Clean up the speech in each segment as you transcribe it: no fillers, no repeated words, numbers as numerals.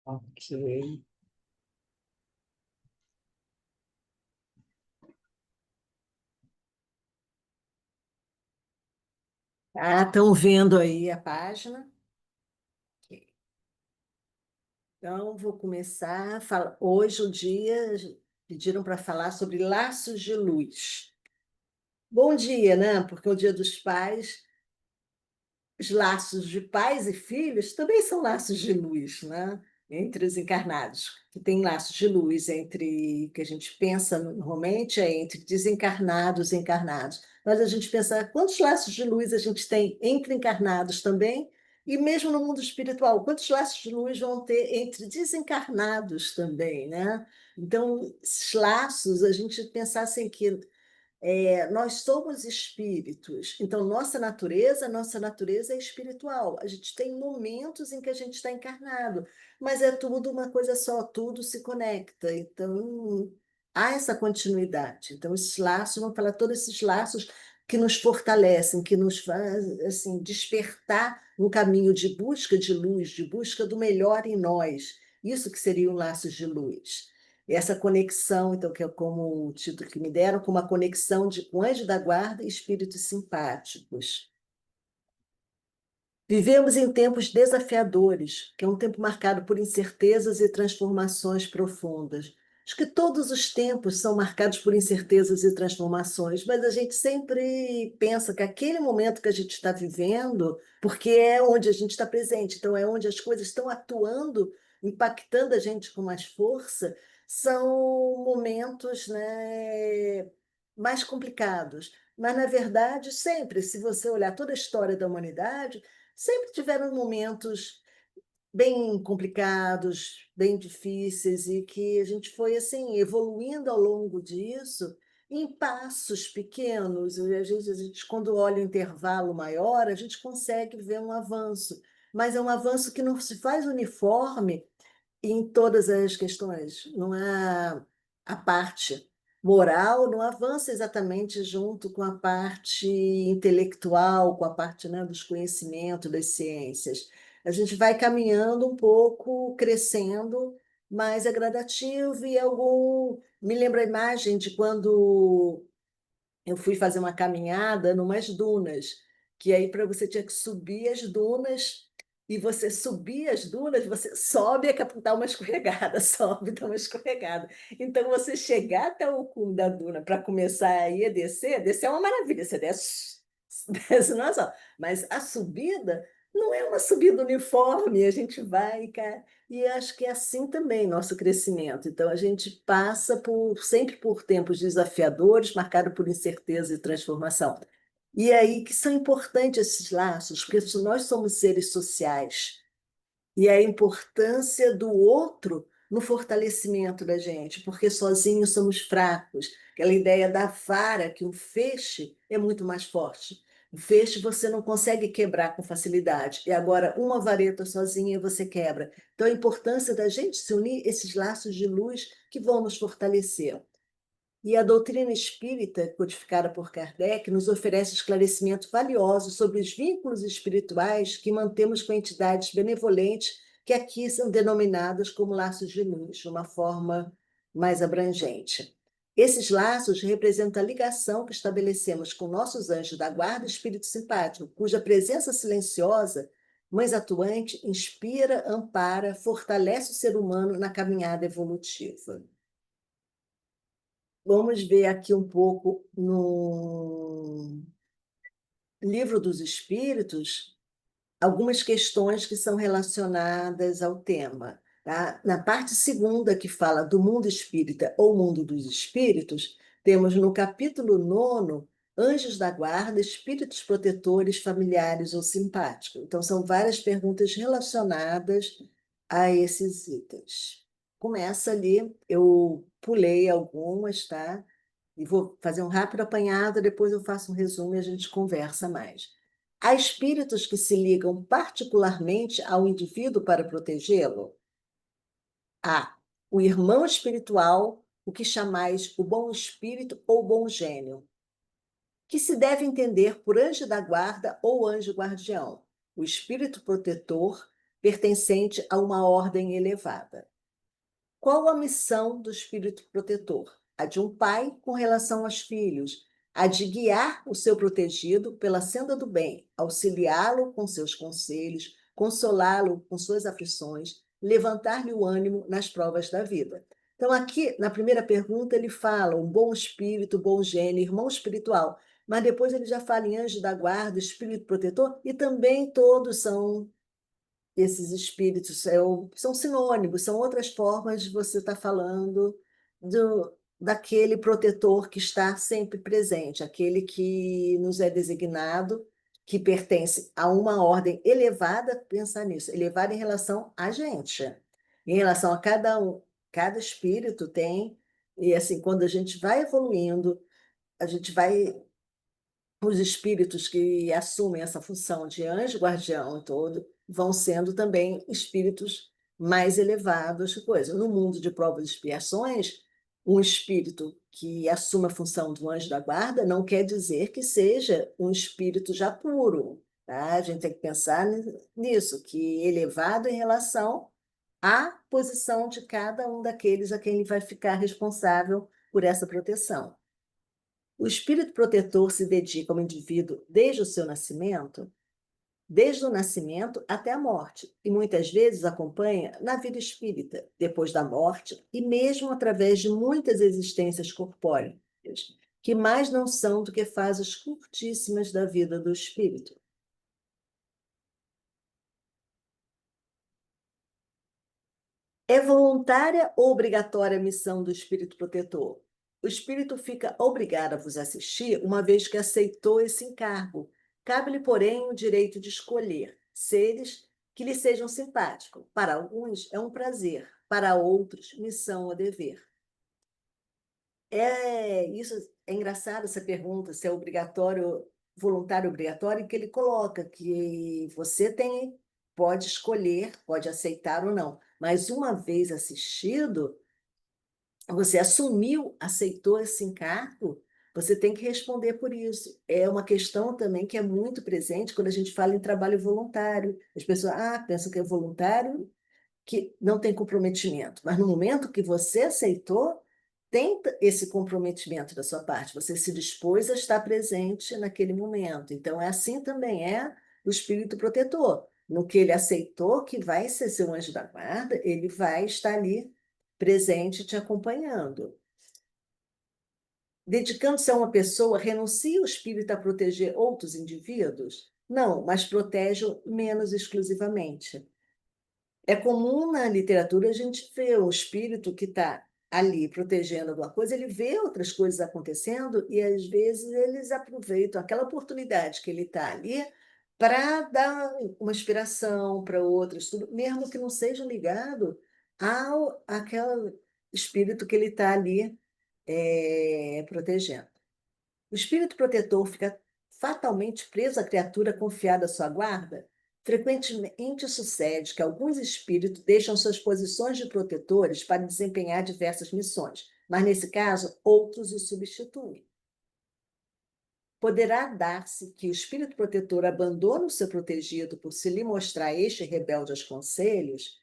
Ok. Ah, estão vendo aí a página? Ok. Então, vou começar. Hoje, o dia, pediram para falar sobre laços de luz. Bom dia, né? Porque é o Dia dos Pais, os laços de pais e filhos também são laços de luz, né? Entre os encarnados. Que tem laços de luz entre, que a gente pensa normalmente, é entre desencarnados e encarnados. Mas a gente pensa, quantos laços de luz a gente tem entre encarnados também? E mesmo no mundo espiritual, quantos laços de luz vão ter entre desencarnados também, né? Então, esses laços, a gente pensar assim que nós somos espíritos, então nossa natureza é espiritual. A gente tem momentos em que a gente está encarnado, mas é tudo uma coisa só, tudo se conecta. Então há essa continuidade. Então esses laços, vamos falar todos esses laços que nos fortalecem, que nos fazem assim despertar um caminho de busca de luz, de busca do melhor em nós. Isso que seriam laços de luz. Essa conexão, então, que é como o título que me deram, com uma conexão com anjo da guarda e espíritos simpáticos. Vivemos em tempos desafiadores, que é um tempo marcado por incertezas e transformações profundas. Acho que todos os tempos são marcados por incertezas e transformações, mas a gente sempre pensa que aquele momento que a gente está vivendo, porque é onde a gente está presente, então é onde as coisas estão atuando, impactando a gente com mais força, são momentos, né, mais complicados. Mas, na verdade, sempre, se você olhar toda a história da humanidade, sempre tiveram momentos bem complicados, bem difíceis, e que a gente foi assim evoluindo ao longo disso em passos pequenos. E a gente, quando olha o intervalo maior, a gente consegue ver um avanço, mas é um avanço que não se faz uniforme em todas as questões. Não há a parte moral, não avança exatamente junto com a parte intelectual, com a parte, né, dos conhecimentos, das ciências. A gente vai caminhando um pouco, crescendo, mas é gradativo e algum. Me lembra a imagem de quando eu fui fazer uma caminhada numas dunas, que aí para você tinha que subir as dunas, e você subir as dunas, você sobe e é que dá uma escorregada, sobe, dá uma escorregada. Então, você chegar até o cume da duna para começar aí a descer, descer é uma maravilha, você desce, desce não é só, mas a subida não é uma subida uniforme, a gente vai, cara, e acho que é assim também nosso crescimento. Então, a gente passa sempre por tempos desafiadores, marcados por incerteza e transformação. E aí que são importantes esses laços, porque nós somos seres sociais. E a importância do outro no fortalecimento da gente, porque sozinhos somos fracos. Aquela ideia da vara, que um feixe é muito mais forte. O feixe você não consegue quebrar com facilidade. E agora, uma vareta sozinha você quebra. Então, a importância da gente se unir, esses laços de luz que vão nos fortalecer. E a doutrina espírita, codificada por Kardec, nos oferece esclarecimentos valiosos sobre os vínculos espirituais que mantemos com entidades benevolentes, que aqui são denominadas como laços de luz, de uma forma mais abrangente. Esses laços representam a ligação que estabelecemos com nossos anjos da guarda e espírito simpático, cuja presença silenciosa, mas atuante, inspira, ampara, fortalece o ser humano na caminhada evolutiva. Vamos ver aqui um pouco no Livro dos Espíritos algumas questões que são relacionadas ao tema. Tá? Na parte segunda, que fala do mundo espírita ou mundo dos espíritos, temos no capítulo 9 anjos da guarda, espíritos protetores, familiares ou simpáticos. Então, são várias perguntas relacionadas a esses itens. Começa ali, eu pulei algumas, tá? E vou fazer um rápido apanhado, depois eu faço um resumo e a gente conversa mais. Há espíritos que se ligam particularmente ao indivíduo para protegê-lo? Há o irmão espiritual, o que chamais o bom espírito ou bom gênio, que se deve entender por anjo da guarda ou anjo guardião. O espírito protetor pertencente a uma ordem elevada. Qual a missão do espírito protetor? A de um pai com relação aos filhos, a de guiar o seu protegido pela senda do bem, auxiliá-lo com seus conselhos, consolá-lo com suas aflições, levantar-lhe o ânimo nas provas da vida. Então, aqui, na primeira pergunta, ele fala um bom espírito, bom gênio, irmão espiritual, mas depois ele já fala em anjo da guarda, espírito protetor, e também todos são esses espíritos são sinônimos, são outras formas de você estar falando daquele protetor que está sempre presente, aquele que nos é designado, que pertence a uma ordem elevada, pensar nisso, elevada em relação a gente, em relação a cada um. Cada espírito tem, e assim, quando a gente vai evoluindo, a gente vai os espíritos que assumem essa função de anjo guardião e todo vão sendo também espíritos mais elevados, coisa. No mundo de provas e expiações, um espírito que assume a função do anjo da guarda não quer dizer que seja um espírito já puro, tá? A gente tem que pensar nisso, que elevado em relação à posição de cada um daqueles a quem ele vai ficar responsável por essa proteção. O espírito protetor se dedica ao indivíduo desde o nascimento até a morte, e muitas vezes acompanha na vida espírita, depois da morte, e mesmo através de muitas existências corpóreas, que mais não são do que fases curtíssimas da vida do espírito. É voluntária ou obrigatória a missão do espírito protetor? O espírito fica obrigado a vos assistir, uma vez que aceitou esse encargo. Cabe-lhe, porém, o direito de escolher seres que lhe sejam simpáticos. Para alguns é um prazer, para outros, missão ou dever. Isso é engraçado essa pergunta, se é obrigatório, voluntário ou obrigatório, que ele coloca que você pode escolher, pode aceitar ou não, mas uma vez assistido, você assumiu, aceitou esse encargo, você tem que responder por isso. É uma questão também que é muito presente quando a gente fala em trabalho voluntário. As pessoas pensam que é voluntário, que não tem comprometimento, mas no momento que você aceitou, tem esse comprometimento da sua parte, você se dispôs a estar presente naquele momento. Então, é assim também é o espírito protetor. No que ele aceitou que vai ser seu anjo da guarda, ele vai estar ali presente te acompanhando. Dedicando-se a uma pessoa, renuncia o espírito a proteger outros indivíduos? Não, mas protege menos exclusivamente. É comum na literatura a gente ver o espírito que está ali protegendo alguma coisa, ele vê outras coisas acontecendo e às vezes eles aproveitam aquela oportunidade que ele está ali para dar uma inspiração para outros, tudo, mesmo que não seja ligado ao aquele espírito que ele está ali protegendo. O espírito protetor fica fatalmente preso à criatura confiada à sua guarda? Frequentemente sucede que alguns espíritos deixam suas posições de protetores para desempenhar diversas missões, mas nesse caso, outros os substituem. Poderá dar-se que o espírito protetor abandone o seu protegido por se lhe mostrar este rebelde aos conselhos?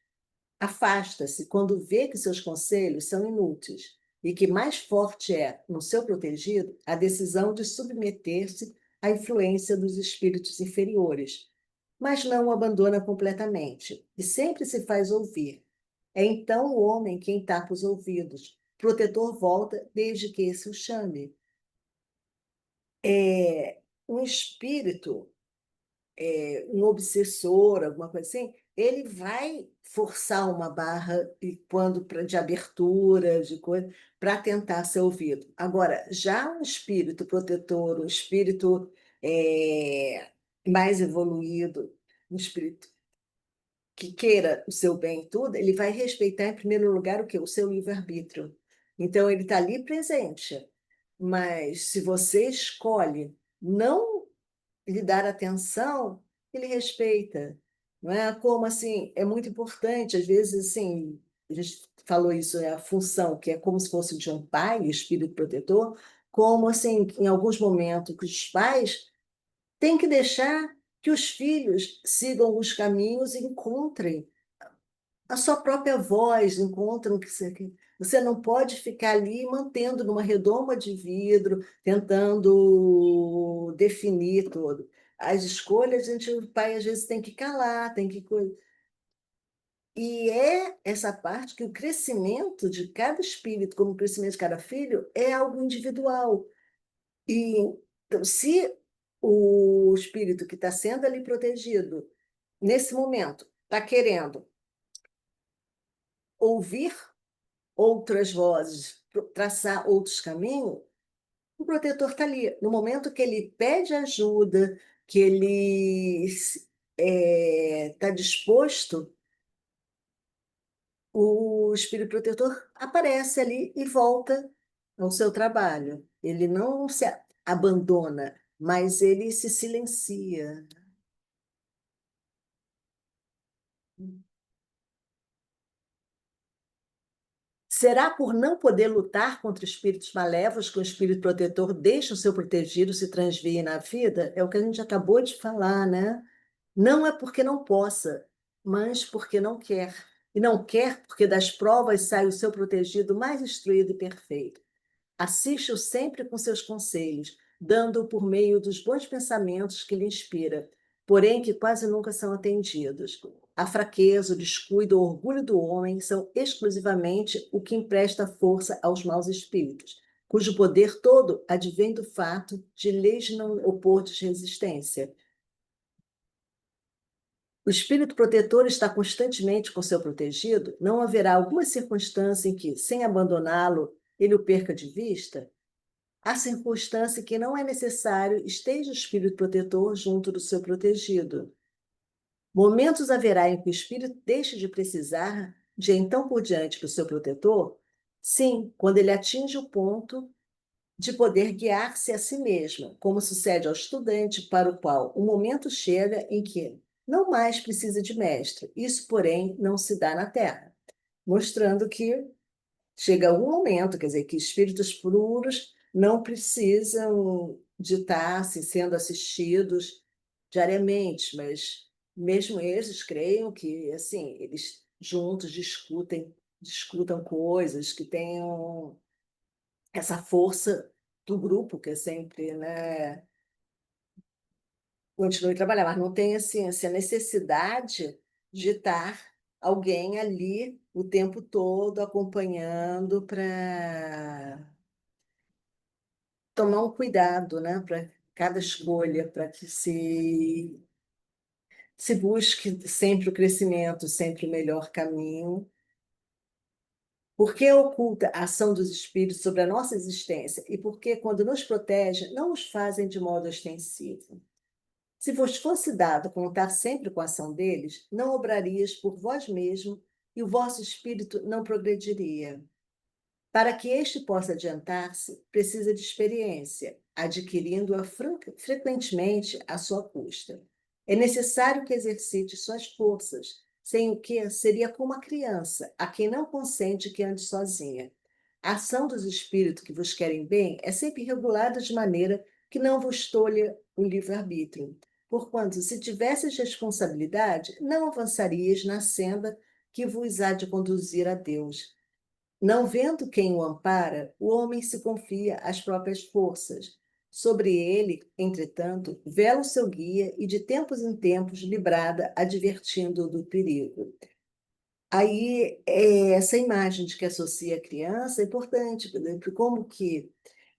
Afasta-se quando vê que seus conselhos são inúteis e que mais forte é, no seu protegido, a decisão de submeter-se à influência dos espíritos inferiores, mas não o abandona completamente e sempre se faz ouvir. É então o homem quem tapa os ouvidos. O protetor volta desde que esse o chame. Um espírito um obsessor, alguma coisa assim, ele vai forçar uma barra e quando de abertura, de coisa, para tentar ser ouvido. Agora, já um espírito protetor, um espírito mais evoluído, um espírito que queira o seu bem e tudo, ele vai respeitar, em primeiro lugar, o quê? O seu livre-arbítrio. Então, ele está ali presente. Mas se você escolhe não lhe dar atenção, ele respeita, não é? Como assim, é muito importante, às vezes assim, a gente falou isso, é a função, que é como se fosse de um pai, o espírito protetor, como assim, em alguns momentos que os pais têm que deixar que os filhos sigam os caminhos e encontrem a sua própria voz, encontram que você não pode ficar ali mantendo numa redoma de vidro, tentando definir tudo. As escolhas, o pai às vezes tem que calar, tem que. E é essa parte que o crescimento de cada espírito, como o crescimento de cada filho, é algo individual. E então, se o espírito que está sendo ali protegido, nesse momento, está querendo ouvir outras vozes, traçar outros caminhos, o protetor está ali. No momento que ele pede ajuda, que ele está disposto, o espírito protetor aparece ali e volta ao seu trabalho. Ele não se abandona, mas ele se silencia. Será por não poder lutar contra espíritos malévolos que o espírito protetor deixa o seu protegido se transvie na vida? É o que a gente acabou de falar, né? Não é porque não possa, mas porque não quer. E não quer porque das provas sai o seu protegido mais instruído e perfeito. Assiste-o sempre com seus conselhos, dando-o por meio dos bons pensamentos que lhe inspira, porém que quase nunca são atendidos. A fraqueza, o descuido, o orgulho do homem são exclusivamente o que empresta força aos maus espíritos, cujo poder todo advém do fato de lhes não opor resistência. O espírito protetor está constantemente com seu protegido, não haverá alguma circunstância em que, sem abandoná-lo, ele o perca de vista? Há circunstância que não é necessário esteja o espírito protetor junto do seu protegido. Momentos haverá em que o espírito deixe de precisar de então por diante do seu protetor? Sim, quando ele atinge o ponto de poder guiar-se a si mesmo, como sucede ao estudante para o qual o momento chega em que não mais precisa de mestre. Isso, porém, não se dá na Terra, mostrando que chega algum momento, quer dizer, que espíritos puros não precisam de estar assim, sendo assistidos diariamente, mas mesmo eles creem que assim eles juntos discutam coisas que tenham essa força do grupo que é sempre, né, continue a trabalhar, mas não tem assim, essa necessidade de estar alguém ali o tempo todo acompanhando para tomar um cuidado, né, para cada escolha, para que se busque sempre o crescimento, sempre o melhor caminho. Por que oculta a ação dos espíritos sobre a nossa existência? E por que, quando nos protege, não os fazem de modo ostensivo? Se vos fosse dado contar sempre com a ação deles, não obrarias por vós mesmo e o vosso espírito não progrediria. Para que este possa adiantar-se, precisa de experiência, adquirindo-a frequentemente à sua custa. É necessário que exercite suas forças, sem o que seria como a criança, a quem não consente que ande sozinha. A ação dos espíritos que vos querem bem é sempre regulada de maneira que não vos tolha o livre-arbítrio. Porquanto, se tivesses responsabilidade, não avançarias na senda que vos há de conduzir a Deus. Não vendo quem o ampara, o homem se confia às próprias forças. Sobre ele, entretanto, vela o seu guia e de tempos em tempos lhe brada, advertindo-o do perigo. Aí, essa imagem de que associa a criança é importante, porque como que,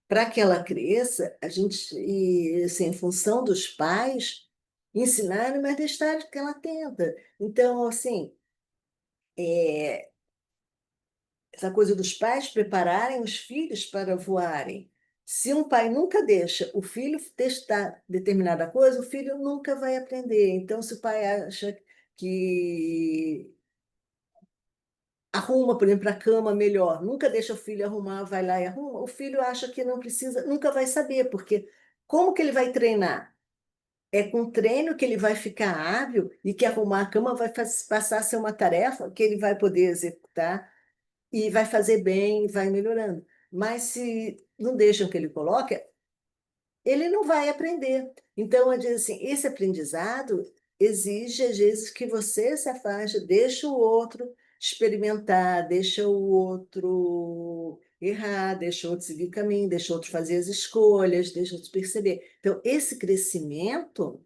para que ela cresça, a gente, e, assim, em função dos pais, ensinarem, mas deixar que ela tenta. Então, assim, é, essa coisa dos pais prepararem os filhos para voarem. Se um pai nunca deixa o filho testar determinada coisa, o filho nunca vai aprender. Então, se o pai acha que arruma, por exemplo, a cama melhor, nunca deixa o filho arrumar, vai lá e arruma, o filho acha que não precisa, nunca vai saber, porque como que ele vai treinar? É com treino que ele vai ficar hábil e que arrumar a cama vai passar a ser uma tarefa que ele vai poder executar e vai fazer bem, vai melhorando. Mas se não deixam que ele coloque, ele não vai aprender. Então, eu digo assim, esse aprendizado exige, às vezes, que você se afaste, deixa o outro experimentar, deixa o outro errar, deixa o outro seguir o caminho, deixa o outro fazer as escolhas, deixa o outro perceber. Então, esse crescimento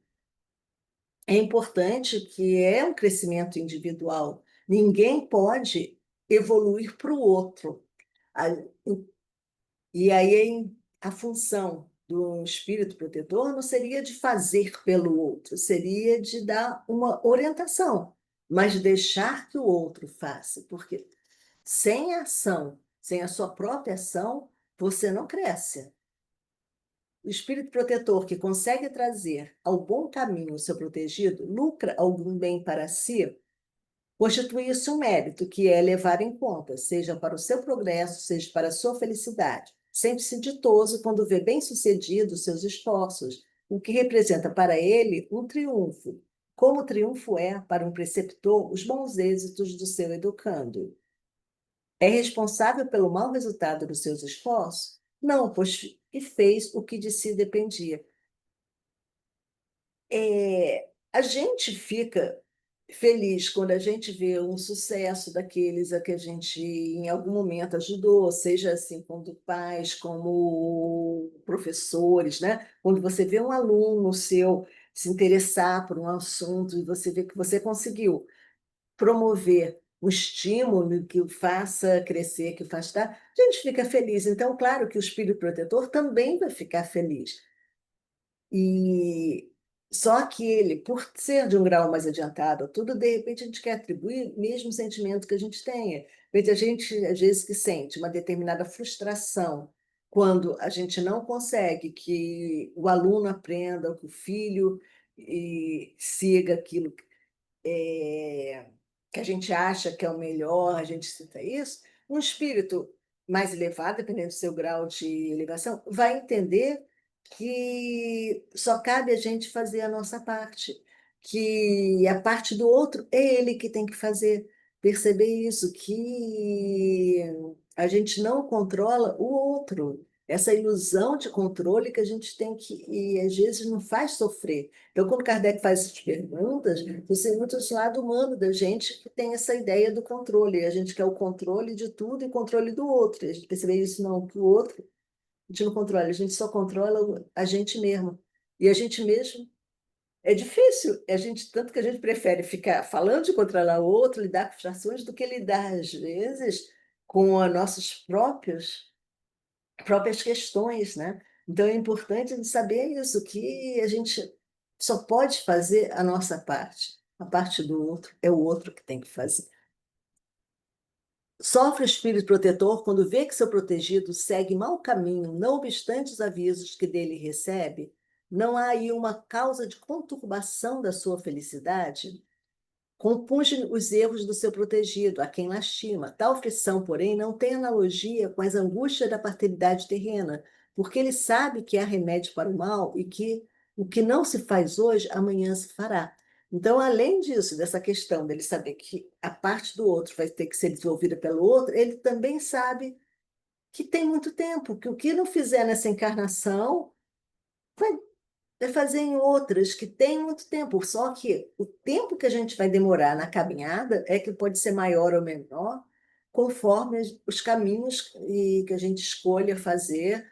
é importante, que é um crescimento individual. Ninguém pode evoluir para o outro. A- E aí a função do espírito protetor não seria de fazer pelo outro, seria de dar uma orientação, mas deixar que o outro faça, porque sem ação, sem a sua própria ação, você não cresce. O espírito protetor que consegue trazer ao bom caminho o seu protegido, lucra algum bem para si, constitui isso um mérito que é levar em conta, seja para o seu progresso, seja para a sua felicidade. Sente-se ditoso quando vê bem-sucedidos seus esforços, o que representa para ele um triunfo, como o triunfo é para um preceptor os bons êxitos do seu educando. É responsável pelo mau resultado dos seus esforços? Não, pois que fez o que de si dependia. A gente fica feliz quando a gente vê um sucesso daqueles a que a gente em algum momento ajudou, seja assim como pais, como professores, né? Quando você vê um aluno seu se interessar por um assunto e você vê que você conseguiu promover um estímulo que o faça crescer, que o faça estar, a gente fica feliz. Então, claro que o espírito protetor também vai ficar feliz. E só que ele, por ser de um grau mais adiantado, tudo, de repente, a gente quer atribuir o mesmo sentimento que a gente tenha. De repente, a gente, às vezes, que sente uma determinada frustração quando a gente não consegue que o aluno aprenda, ou que o filho siga aquilo é, que a gente acha que é o melhor, a gente cita isso, um espírito mais elevado, dependendo do seu grau de elevação, vai entender que só cabe a gente fazer a nossa parte, que a parte do outro é ele que tem que fazer. Perceber isso, que a gente não controla o outro. Essa ilusão de controle que a gente tem que, e às vezes não faz sofrer. Então, quando Kardec faz essas perguntas, você muito esse lado humano da gente que tem essa ideia do controle. A gente quer o controle de tudo e controle do outro. E a gente percebe isso, não, que o outro a gente não controla, a gente só controla a gente mesmo. E a gente mesmo é difícil. A gente, tanto que a gente prefere ficar falando de controlar o outro, lidar com frustrações, do que lidar, às vezes, com as nossas próprias questões, né? Então é importante a gente saber isso, que a gente só pode fazer a nossa parte. A parte do outro é o outro que tem que fazer. Sofre o espírito protetor quando vê que seu protegido segue mau caminho, não obstante os avisos que dele recebe? Não há aí uma causa de conturbação da sua felicidade? Compunge os erros do seu protegido, a quem lastima. Tal aflição, porém, não tem analogia com as angústias da paternidade terrena, porque ele sabe que há remédio para o mal e que o que não se faz hoje, amanhã se fará. Então, além disso, dessa questão dele saber que a parte do outro vai ter que ser desenvolvida pelo outro, ele também sabe que tem muito tempo, que o que não fizer nessa encarnação vai fazer em outras que têm muito tempo, só que o tempo que a gente vai demorar na caminhada é que pode ser maior ou menor, conforme os caminhos que a gente escolha fazer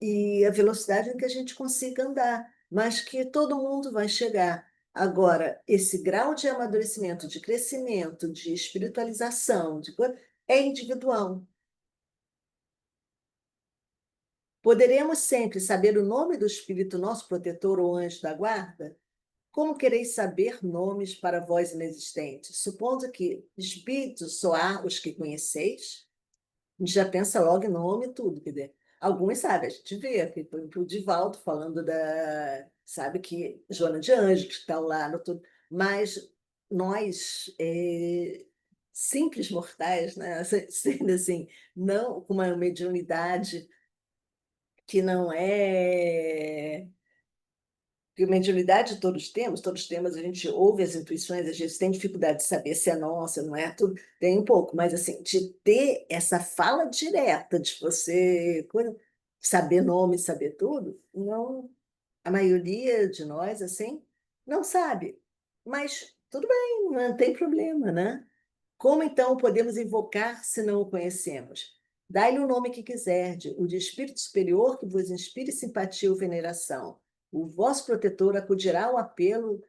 e a velocidade em que a gente consiga andar, mas que todo mundo vai chegar. Agora, esse grau de amadurecimento, de crescimento, de espiritualização, é individual. Poderemos sempre saber o nome do Espírito nosso protetor ou anjo da guarda? Como quereis saber nomes para vós inexistentes? Supondo que espíritos só há os que conheceis, a gente já pensa logo em nome e tudo. Quer dizer, alguns sabem, a gente vê, aqui, por exemplo, o Divaldo falando da. Sabe que Joana de Anjos, que está lá no tudo, mas nós, simples mortais, né? Sendo assim, não com uma mediunidade que não é. Porque mediunidade todos temos, a gente ouve as intuições, a gente tem dificuldade de saber se é nossa, não é tudo, tem um pouco, mas assim, de ter essa fala direta de você, saber nome, saber tudo, não, a maioria de nós, assim, não sabe. Mas tudo bem, não tem problema, né? Como então podemos invocar se não o conhecemos? Dai-lhe o nome que quiserdes, o de espírito superior que vos inspire simpatia ou veneração. O vosso protetor acudirá ao apelo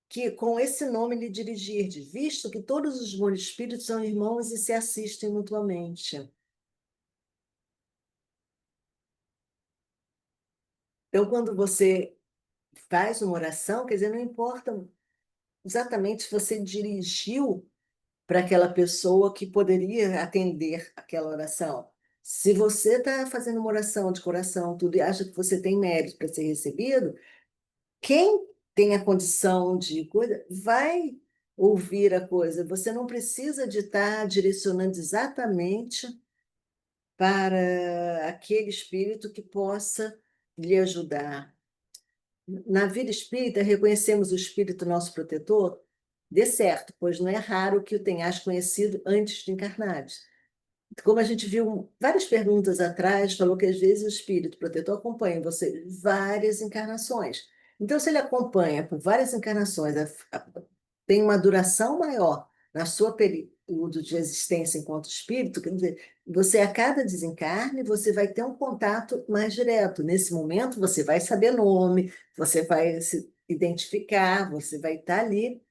que com esse nome lhe dirigirdes, visto que todos os bons espíritos são irmãos e se assistem mutuamente. Então, quando você faz uma oração, quer dizer, não importa exatamente se você dirigiu para aquela pessoa que poderia atender aquela oração. Se você está fazendo uma oração de coração, tudo, e acha que você tem mérito para ser recebido, quem tem a condição de coisa vai ouvir a coisa. Você não precisa de estar direcionando exatamente para aquele espírito que possa lhe ajudar. Na vida espírita, reconhecemos o espírito nosso protetor? Dê certo, pois não é raro que o tenhas conhecido antes de encarnares. Como a gente viu várias perguntas atrás, falou que às vezes o espírito protetor acompanha você várias encarnações. Então, se ele acompanha por várias encarnações, tem uma duração maior na sua período de existência enquanto espírito, quer dizer, você a cada desencarne, você vai ter um contato mais direto. Nesse momento, você vai saber nome, você vai se identificar, você vai estar ali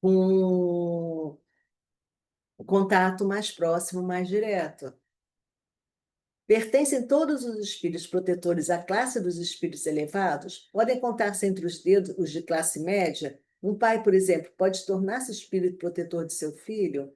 com o contato mais próximo, mais direto. Pertencem todos os espíritos protetores à classe dos espíritos elevados? Podem contar-se entre os dedos os de classe média? Um pai, por exemplo, pode tornar-se espírito protetor de seu filho?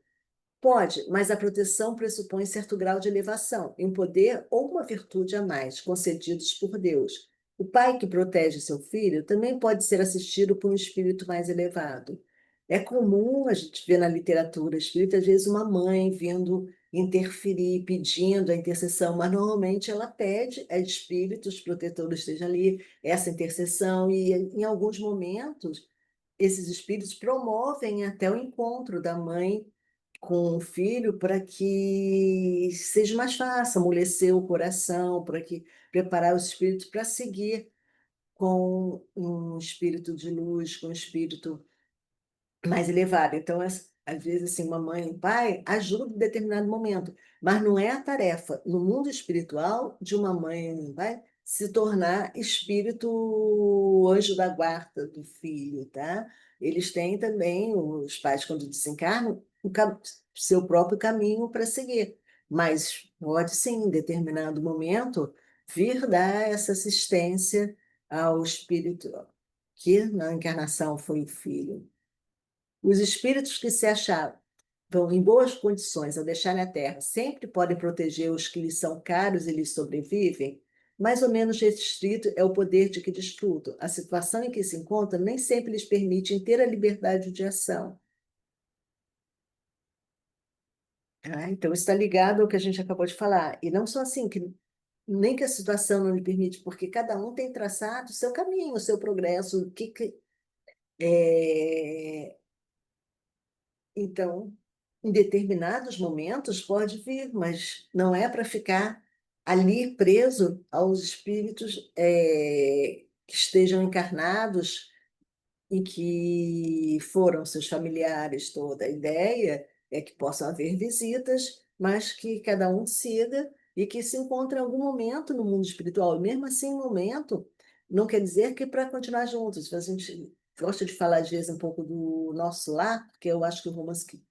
Pode, mas a proteção pressupõe certo grau de elevação, um poder ou uma virtude a mais, concedidos por Deus. O pai que protege seu filho também pode ser assistido por um espírito mais elevado. É comum a gente ver na literatura espírita, às vezes, uma mãe vindo interferir, pedindo a intercessão, mas normalmente ela pede a espíritos protetores estejam ali, essa intercessão, e em alguns momentos esses espíritos promovem até o encontro da mãe com o filho para que seja mais fácil amolecer o coração, para que preparar os espíritos para seguir com um espírito de luz, com um espírito mais elevado. Então, às vezes, assim, uma mãe e um pai ajudam em determinado momento, mas não é a tarefa no mundo espiritual de uma mãe e um pai se tornar espírito anjo da guarda do filho, tá? Eles têm também, os pais, quando desencarnam, seu próprio caminho para seguir, mas pode sim, em determinado momento, vir dar essa assistência ao espírito que na encarnação foi o filho. Os espíritos que se achavam em boas condições ao deixarem a Terra sempre podem proteger os que lhes são caros e lhes sobrevivem? Mais ou menos restrito é o poder de que desfrutam. A situação em que se encontram nem sempre lhes permite inteira liberdade de ação. Então, isso está ligado ao que a gente acabou de falar. E não só assim, que nem que a situação não lhe permite, porque cada um tem traçado o seu caminho, o seu progresso, é, então, em determinados momentos pode vir, mas não é para ficar ali preso aos espíritos que estejam encarnados e que foram seus familiares toda. A ideia é que possam haver visitas, mas que cada um siga e que se encontre em algum momento no mundo espiritual. E mesmo assim, momento, não quer dizer que para continuar juntos. A gente gosta de falar, às vezes, um pouco do nosso lar, porque eu acho que o romance que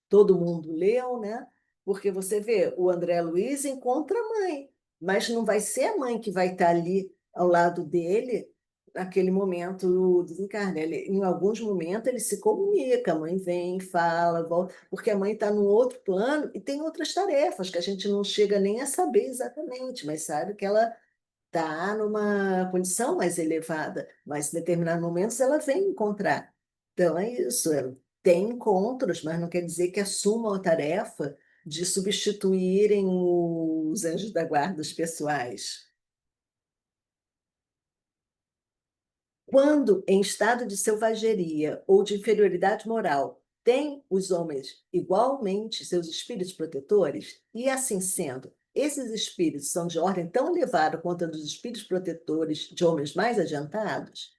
todo mundo leu, né? Porque você vê, o André Luiz encontra a mãe, mas não vai ser a mãe que vai estar ali ao lado dele naquele momento do desencarne. Em alguns momentos ele se comunica, a mãe vem, fala, volta, porque a mãe está num outro plano e tem outras tarefas que a gente não chega nem a saber exatamente, mas sabe que ela está numa condição mais elevada, mas em determinados momentos ela vem encontrar. Então é isso, tem encontros, mas não quer dizer que assumam a tarefa de substituírem os anjos da guarda os pessoais. Quando em estado de selvageria ou de inferioridade moral, têm os homens igualmente seus espíritos protetores? E assim sendo, esses espíritos são de ordem tão elevada quanto a dos espíritos protetores de homens mais adiantados?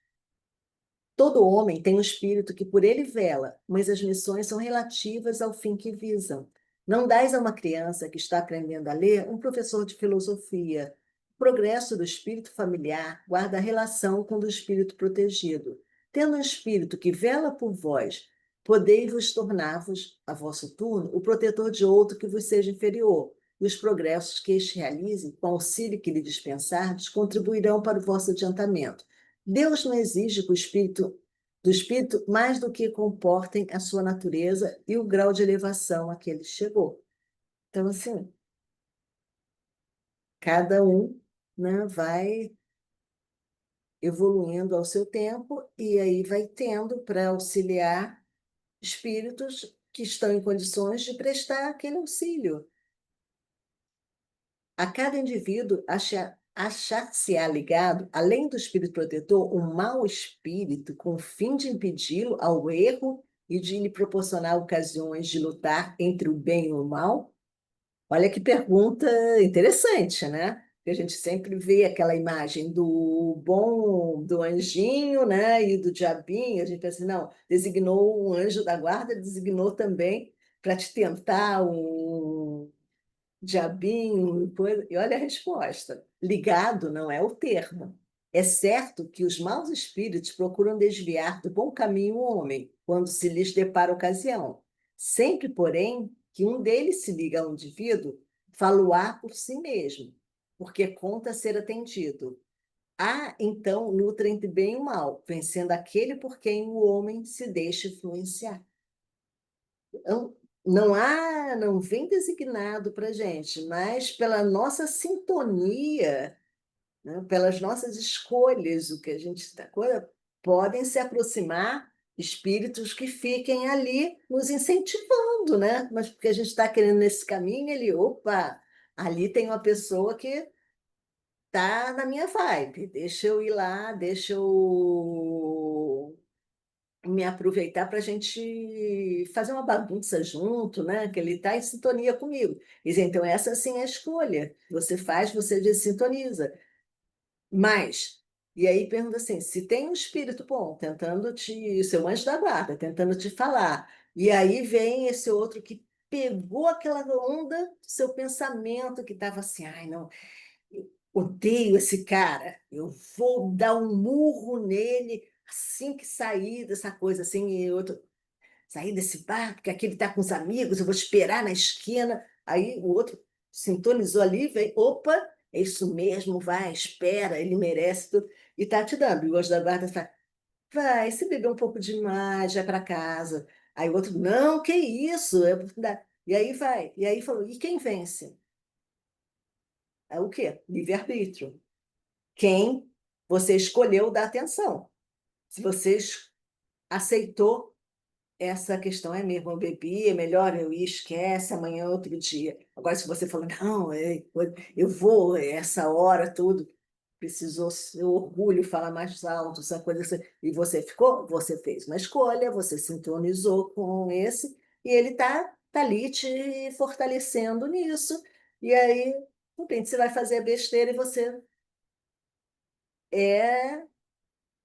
Todo homem tem um espírito que por ele vela, mas as missões são relativas ao fim que visam. Não dás a uma criança que está aprendendo a ler um professor de filosofia. O progresso do espírito familiar guarda relação com o do espírito protegido. Tendo um espírito que vela por vós, podei-vos tornar-vos, a vosso turno, o protetor de outro que vos seja inferior. E os progressos que este realize, com o auxílio que lhe dispensardes, contribuirão para o vosso adiantamento. Deus não exige do espírito mais do que comportem a sua natureza e o grau de elevação a que ele chegou. Então, assim, cada um, né, vai evoluindo ao seu tempo e aí vai tendo para auxiliar espíritos que estão em condições de prestar aquele auxílio. A cada indivíduo achar-se-á ligado, além do espírito protetor, um mau espírito com o fim de impedi-lo ao erro e de lhe proporcionar ocasiões de lutar entre o bem e o mal? Olha que pergunta interessante, né? Porque a gente sempre vê aquela imagem do bom, do anjinho, né? E do diabinho. A gente pensa assim, não, designou um anjo da guarda, designou também para te tentar um diabinho, coisa. E olha a resposta. Ligado não é o termo. É certo que os maus espíritos procuram desviar do bom caminho o homem, quando se lhes depara ocasião. Sempre, porém, que um deles se liga ao indivíduo, falo-á por si mesmo, porque conta ser atendido. Há, então, luta entre bem e o mal, vencendo aquele por quem o homem se deixa influenciar. Então, não vem designado para a gente, mas pela nossa sintonia, né, pelas nossas escolhas, o que a gente está, podem se aproximar espíritos que fiquem ali nos incentivando, né? Mas porque a gente está querendo nesse caminho, ele, opa, ali tem uma pessoa que está na minha vibe, deixa eu ir lá, deixa eu me aproveitar para a gente fazer uma bagunça junto, né? Que ele está em sintonia comigo. E dizer, então, essa sim é a escolha. Você faz, você desintoniza. Mas, e aí pergunta assim: se tem um espírito bom tentando te, seu anjo da guarda, tentando te falar, e aí vem esse outro que pegou aquela onda do seu pensamento que estava assim, ai, não, eu odeio esse cara, eu vou dar um murro nele assim que sair dessa coisa, assim, e outro, sair desse bar, porque aqui ele está com os amigos, eu vou esperar na esquina. Aí o outro sintonizou ali, vem, opa, é isso mesmo, vai, espera, ele merece tudo. E tá te dando. E o anjo da guarda fala, vai, se beber um pouco demais, vai para casa. Aí o outro, não, que isso, é oportunidade. E aí vai, e aí falou, e quem vence? É o quê? Livre-arbítrio. Quem você escolheu dar atenção. Se você aceitou essa questão é mesmo, eu bebi, é melhor eu ir, esquece, amanhã é outro dia. Agora, se você falou, não, eu vou, essa hora, tudo, precisou seu orgulho falar mais alto, essa coisa, e você ficou, você fez uma escolha, você sintonizou com esse, e ele tá ali te fortalecendo nisso, e aí, de repente, você vai fazer a besteira e você é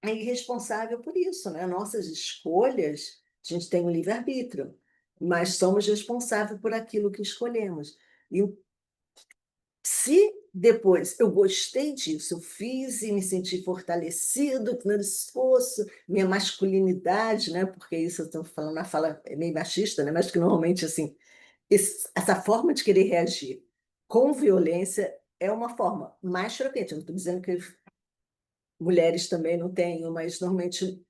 é irresponsável por isso, né? Nossas escolhas, a gente tem um livre-arbítrio, mas somos responsáveis por aquilo que escolhemos. E se depois eu gostei disso, eu fiz e me senti fortalecido no esforço, minha masculinidade, né? Porque isso eu estou falando, a fala é meio machista, né? Mas que normalmente, assim, essa forma de querer reagir com violência é uma forma mais frequente. Eu não estou dizendo que mulheres também não tenham, mas normalmente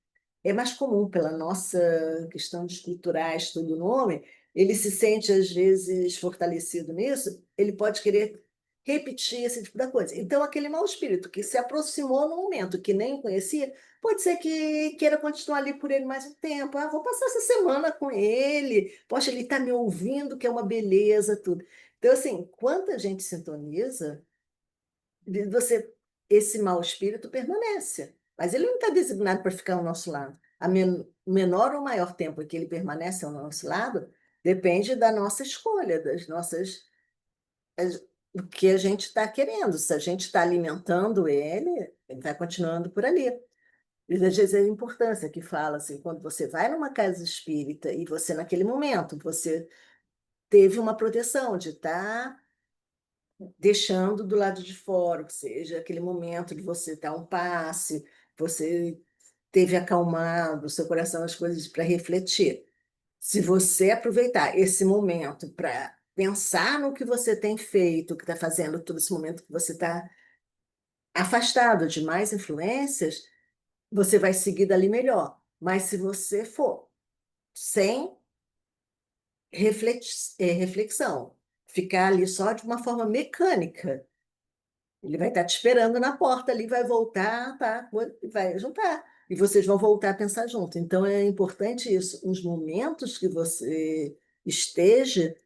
é mais comum pela nossa questão de estruturais, tudo no homem, ele se sente às vezes fortalecido nisso, ele pode querer repetir esse tipo de coisa. Então, aquele mau espírito que se aproximou no momento que nem conhecia, pode ser que queira continuar ali por ele mais um tempo. Ah, vou passar essa semana com ele. Poxa, ele está me ouvindo, que é uma beleza, tudo. Então, assim, quanta gente sintoniza, você, esse mau espírito permanece, mas ele não está designado para ficar ao nosso lado. Menor ou maior tempo em que ele permanece ao nosso lado depende da nossa escolha, das nossas o que a gente está querendo. Se a gente está alimentando ele, ele vai continuando por ali. E às vezes é a importância que fala assim, quando você vai numa casa espírita e você, naquele momento, você teve uma proteção de estar deixando do lado de fora, ou seja, aquele momento de você dar um passe, você teve acalmado o seu coração, as coisas para refletir. Se você aproveitar esse momento para pensar no que você tem feito, que está fazendo todo esse momento que você está afastado de mais influências, você vai seguir dali melhor. Mas se você for sem reflexão, ficar ali só de uma forma mecânica, ele vai estar te esperando na porta ali, vai voltar, tá? Vai juntar. E vocês vão voltar a pensar junto. Então é importante isso. Os momentos que você esteja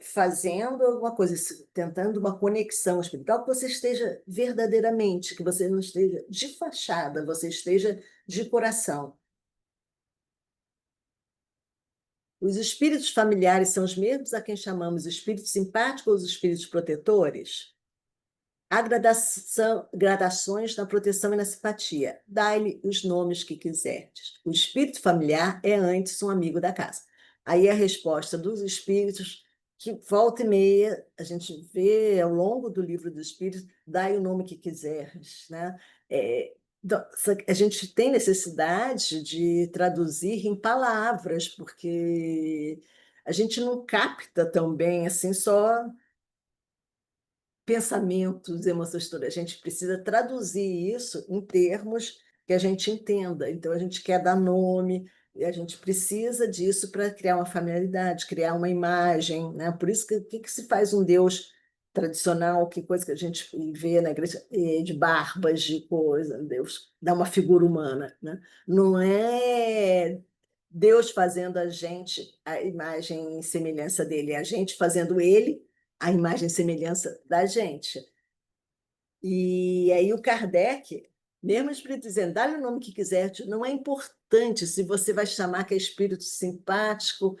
fazendo alguma coisa, tentando uma conexão espiritual, que você esteja verdadeiramente, que você não esteja de fachada, você esteja de coração. Os espíritos familiares são os mesmos a quem chamamos espíritos simpáticos ou os espíritos protetores? Há gradações na proteção e na simpatia. Dai-lhe os nomes que quiserdes. O espírito familiar é antes um amigo da casa. Aí a resposta dos espíritos, que volta e meia, a gente vê ao longo do livro dos espíritos, dai o nome que quiseres, né? Então, a gente tem necessidade de traduzir em palavras, porque a gente não capta tão bem assim só pensamentos, emoções todas. A gente precisa traduzir isso em termos que a gente entenda. Então, a gente quer dar nome, e a gente precisa disso para criar uma familiaridade, criar uma imagem, né? Por isso que se faz um Deus tradicional, que coisa que a gente vê na igreja, de barbas, de coisa, Deus dá uma figura humana, né? Não é Deus fazendo a gente a imagem e semelhança dele, é a gente fazendo ele a imagem e semelhança da gente. E aí o Kardec, mesmo o espírito dizendo, dá-lhe o nome que quiser, não é importante se você vai chamar que é espírito simpático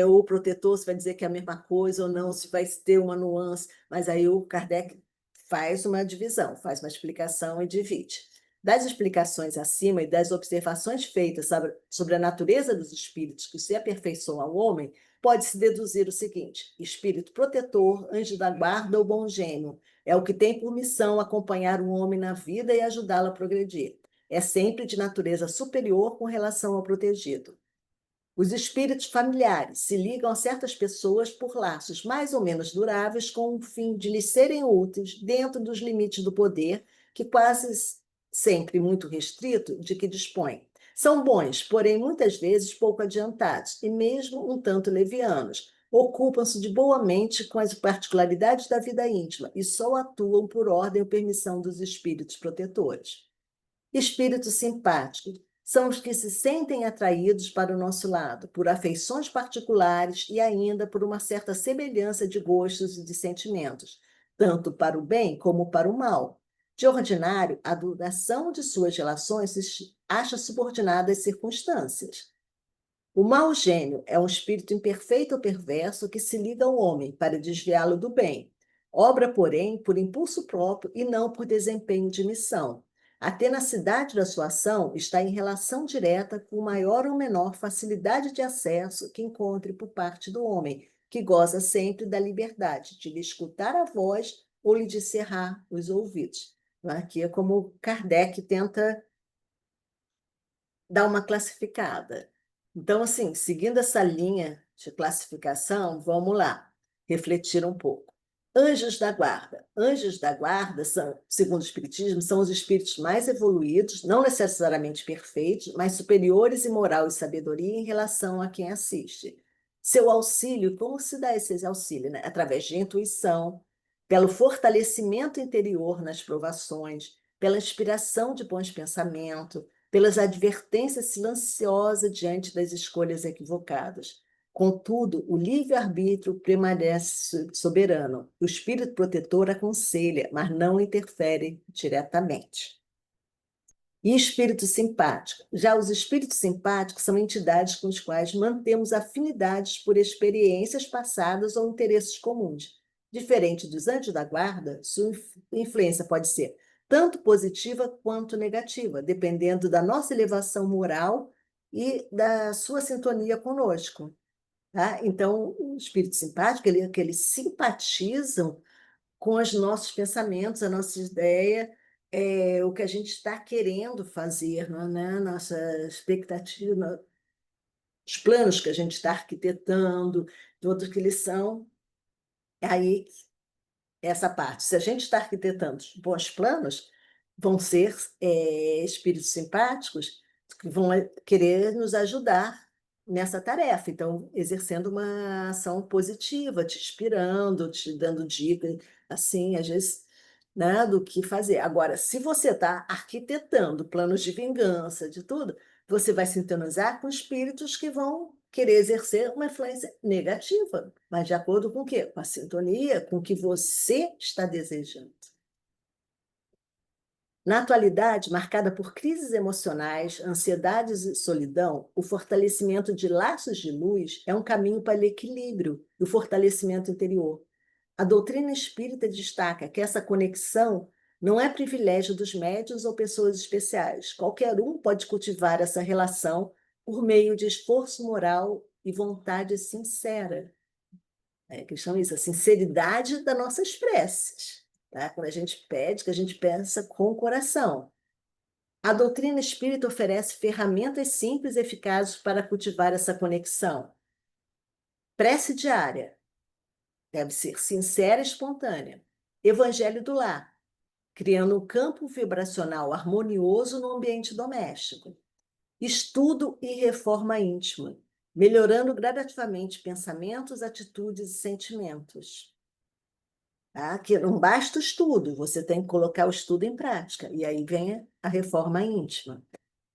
ou protetor, se vai dizer que é a mesma coisa ou não, se vai ter uma nuance, mas aí o Kardec faz uma divisão, faz uma explicação e divide. Das explicações acima e das observações feitas sobre a natureza dos espíritos que se aperfeiçoam ao homem, pode-se deduzir o seguinte: espírito protetor, anjo da guarda ou bom gênio, é o que tem por missão acompanhar o homem na vida e ajudá-lo a progredir. É sempre de natureza superior com relação ao protegido. Os espíritos familiares se ligam a certas pessoas por laços mais ou menos duráveis com o fim de lhes serem úteis dentro dos limites do poder, que quase sempre muito restrito, de que dispõem. São bons, porém muitas vezes pouco adiantados e mesmo um tanto levianos. Ocupam-se de boa mente com as particularidades da vida íntima e só atuam por ordem ou permissão dos espíritos protetores. Espíritos simpáticos são os que se sentem atraídos para o nosso lado, por afeições particulares e ainda por uma certa semelhança de gostos e de sentimentos, tanto para o bem como para o mal. De ordinário, a duração de suas relações se acha subordinada às circunstâncias. O mau gênio é um espírito imperfeito ou perverso que se liga ao homem para desviá-lo do bem. Obra, porém, por impulso próprio e não por desempenho de missão. A tenacidade da sua ação está em relação direta com maior ou menor facilidade de acesso que encontre por parte do homem, que goza sempre da liberdade de lhe escutar a voz ou lhe de cerrar os ouvidos. Aqui é como Kardec tenta dar uma classificada. Então, assim, seguindo essa linha de classificação, vamos lá, refletir um pouco. Anjos da guarda. Anjos da guarda, são, segundo o Espiritismo, são os espíritos mais evoluídos, não necessariamente perfeitos, mas superiores em moral e sabedoria em relação a quem assiste. Seu auxílio, como se dá esse auxílio? Né? Através de intuição, pelo fortalecimento interior nas provações, pela inspiração de bons pensamentos, pelas advertências silenciosas diante das escolhas equivocadas. Contudo, o livre-arbítrio permanece soberano. O espírito protetor aconselha, mas não interfere diretamente. E espírito simpático? Já os espíritos simpáticos são entidades com as quais mantemos afinidades por experiências passadas ou interesses comuns. Diferente dos anjos da guarda, sua influência pode ser tanto positiva quanto negativa, dependendo da nossa elevação moral e da sua sintonia conosco. Tá? Então, o espírito simpático, que eles simpatizam com os nossos pensamentos, a nossa ideia, o que a gente está querendo fazer, né? Nossa expectativa, os planos que a gente está arquitetando, todos que eles são. Aí essa parte. Se a gente está arquitetando bons planos, vão ser espíritos simpáticos que vão querer nos ajudar nessa tarefa. Então, exercendo uma ação positiva, te inspirando, te dando dicas, assim, às vezes, né, do que fazer. Agora, se você está arquitetando planos de vingança, de tudo, você vai sintonizar com espíritos que vão querer exercer uma influência negativa, mas de acordo com o quê? Com a sintonia, com o que você está desejando. Na atualidade, marcada por crises emocionais, ansiedades e solidão, o fortalecimento de laços de luz é um caminho para o equilíbrio e o fortalecimento interior. A doutrina espírita destaca que essa conexão não é privilégio dos médiuns ou pessoas especiais. Qualquer um pode cultivar essa relação por meio de esforço moral e vontade sincera. A questão é isso, a sinceridade das nossas preces. Tá? Quando a gente pede, que a gente pensa com o coração. A doutrina espírita oferece ferramentas simples e eficazes para cultivar essa conexão. Prece diária. Deve ser sincera e espontânea. Evangelho do lar, criando um campo vibracional harmonioso no ambiente doméstico. Estudo e reforma íntima, melhorando gradativamente pensamentos, atitudes e sentimentos. Tá? Que não basta o estudo, você tem que colocar o estudo em prática. E aí vem a reforma íntima.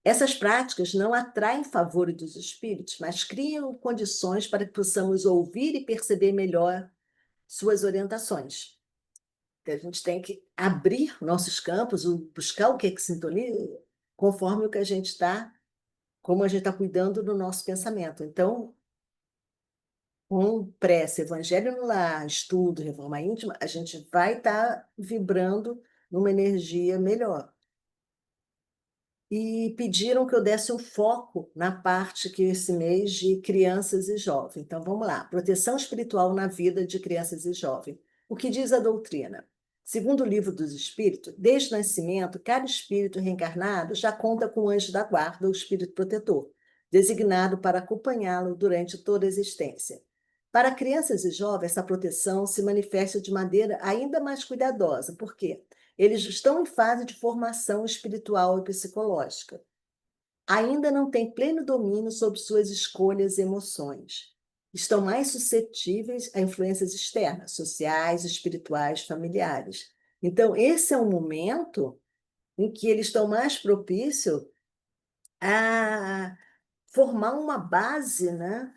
Essas práticas não atraem favor dos espíritos, mas criam condições para que possamos ouvir e perceber melhor suas orientações. A gente tem que abrir nossos campos, buscar o que é que sintoniza, conforme o que a gente está, como a gente está cuidando do nosso pensamento. Então, com prece, evangelho no lar, estudo, reforma íntima, a gente vai estar vibrando numa energia melhor. E pediram que eu desse um foco na parte que esse mês de crianças e jovens. Então, vamos lá. Proteção espiritual na vida de crianças e jovens. O que diz a doutrina? Segundo o livro dos Espíritos, desde o nascimento, cada espírito reencarnado já conta com o anjo da guarda, o espírito protetor, designado para acompanhá-lo durante toda a existência. Para crianças e jovens, essa proteção se manifesta de maneira ainda mais cuidadosa. Por quê? Eles estão em fase de formação espiritual e psicológica. Ainda não têm pleno domínio sobre suas escolhas e emoções. Estão mais suscetíveis a influências externas, sociais, espirituais, familiares. Então, esse é um momento em que eles estão mais propícios a formar uma base, né,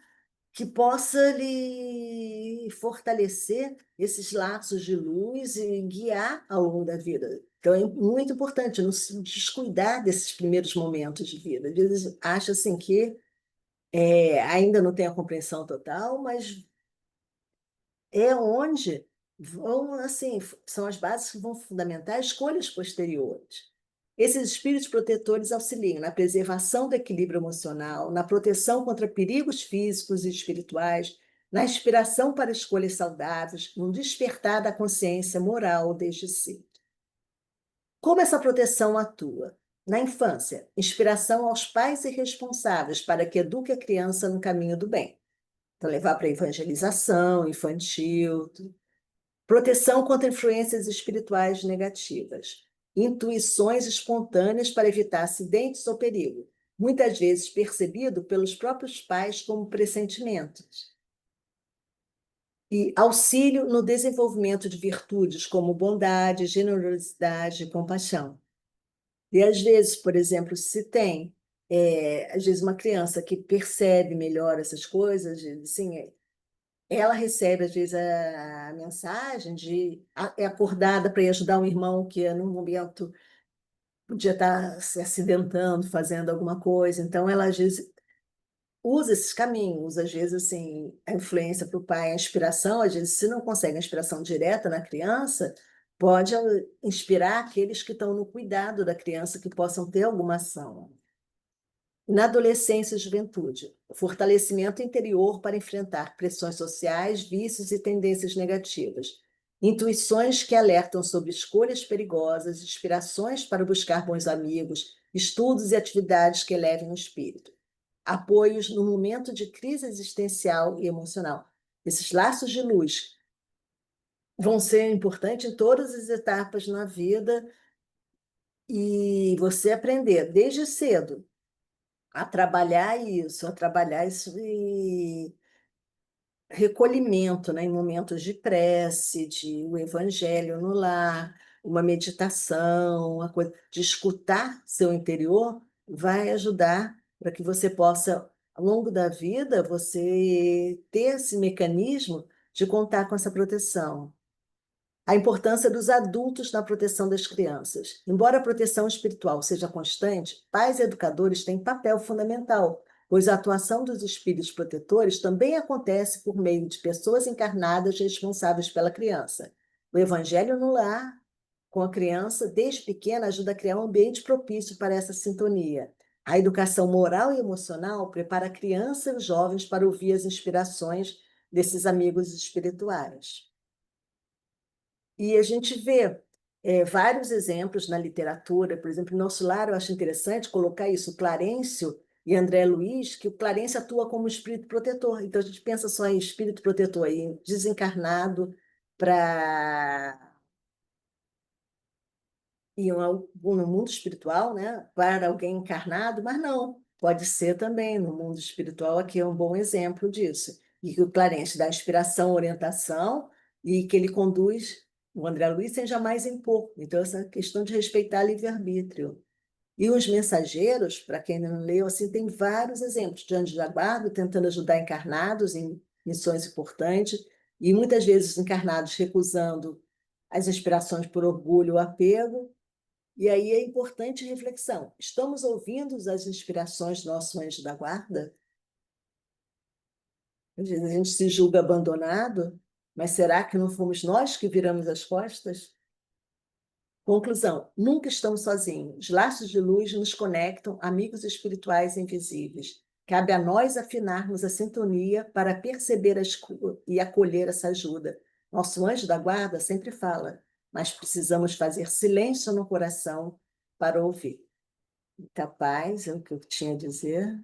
que possa lhe fortalecer esses laços de luz e guiar ao longo da vida. Então, é muito importante não se descuidar desses primeiros momentos de vida. Às vezes, acha assim que ainda não tem a compreensão total, mas é onde vão, assim, são as bases que vão fundamentar escolhas posteriores. Esses espíritos protetores auxiliam na preservação do equilíbrio emocional, na proteção contra perigos físicos e espirituais, na inspiração para escolhas saudáveis, no despertar da consciência moral desde si. Como essa proteção atua? Na infância, inspiração aos pais e responsáveis para que eduque a criança no caminho do bem. Então, levar para evangelização infantil, proteção contra influências espirituais negativas. Intuições espontâneas para evitar acidentes ou perigo, muitas vezes percebido pelos próprios pais como pressentimentos. E auxílio no desenvolvimento de virtudes como bondade, generosidade e compaixão. E às vezes, por exemplo, se tem, às vezes uma criança que percebe melhor essas coisas, assim, ela recebe, às vezes, a mensagem de é acordada para ir ajudar um irmão que, num momento, podia estar se acidentando, fazendo alguma coisa. Então, ela, às vezes, usa esses caminhos, às vezes, assim, a influência para o pai, a inspiração, às vezes, se não consegue a inspiração direta na criança, pode inspirar aqueles que estão no cuidado da criança, que possam ter alguma ação. Na adolescência e juventude, o fortalecimento interior para enfrentar pressões sociais, vícios e tendências negativas. Intuições que alertam sobre escolhas perigosas, inspirações para buscar bons amigos, estudos e atividades que elevem o espírito. Apoios no momento de crise existencial e emocional. Esses laços de luz vão ser importantes em todas as etapas na vida e você aprender desde cedo a trabalhar isso e recolhimento, né, em momentos de prece, de o evangelho no lar, uma meditação, uma coisa de escutar seu interior, vai ajudar para que você possa, ao longo da vida, você ter esse mecanismo de contar com essa proteção. A importância dos adultos na proteção das crianças. Embora a proteção espiritual seja constante, pais e educadores têm papel fundamental, pois a atuação dos espíritos protetores também acontece por meio de pessoas encarnadas responsáveis pela criança. O evangelho no lar, com a criança, desde pequena, ajuda a criar um ambiente propício para essa sintonia. A educação moral e emocional prepara a criança e os jovens para ouvir as inspirações desses amigos espirituais. E a gente vê vários exemplos na literatura, por exemplo, em Nosso Lar, eu acho interessante colocar isso, Clarencio e André Luiz, que o Clarencio atua como espírito protetor. Então, a gente pensa só em espírito protetor, em desencarnado para no mundo espiritual, né, para alguém encarnado, mas não, pode ser também no mundo espiritual, aqui é um bom exemplo disso. E que o Clarence dá inspiração, orientação, e que ele conduz o André Luiz sem jamais impor. Então, essa questão de respeitar livre-arbítrio. E os mensageiros, para quem não leu, assim, tem vários exemplos de anjos da guarda tentando ajudar encarnados em missões importantes, e muitas vezes os encarnados recusando as inspirações por orgulho ou apego, e aí é importante reflexão. Estamos ouvindo as inspirações do nosso anjo da guarda? Às vezes a gente se julga abandonado, mas será que não fomos nós que viramos as costas? Conclusão: nunca estamos sozinhos. Os laços de luz nos conectam, amigos espirituais invisíveis. Cabe a nós afinarmos a sintonia para perceber e acolher essa ajuda. Nosso anjo da guarda sempre fala, mas precisamos fazer silêncio no coração para ouvir. Muita paz, é o que eu tinha a dizer.